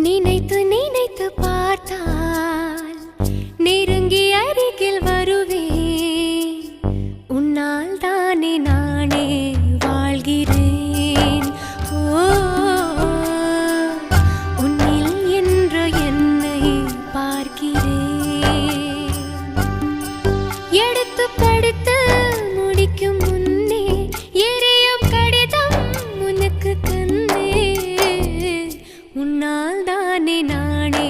நினைத்து நினைத்து பார்த்தால் நெருங்கி அருகில் வருவேன். உன்னால் தானே நானே வாழ்கிறேன். ஓ, உன்னில் என்று என்னை பார்க்கிறேன். எடுத்து படித்து முடிக்கும் முன்னே எரியும் கடிதம் உனக்கு தந்தே. உன்னால் தானே நானே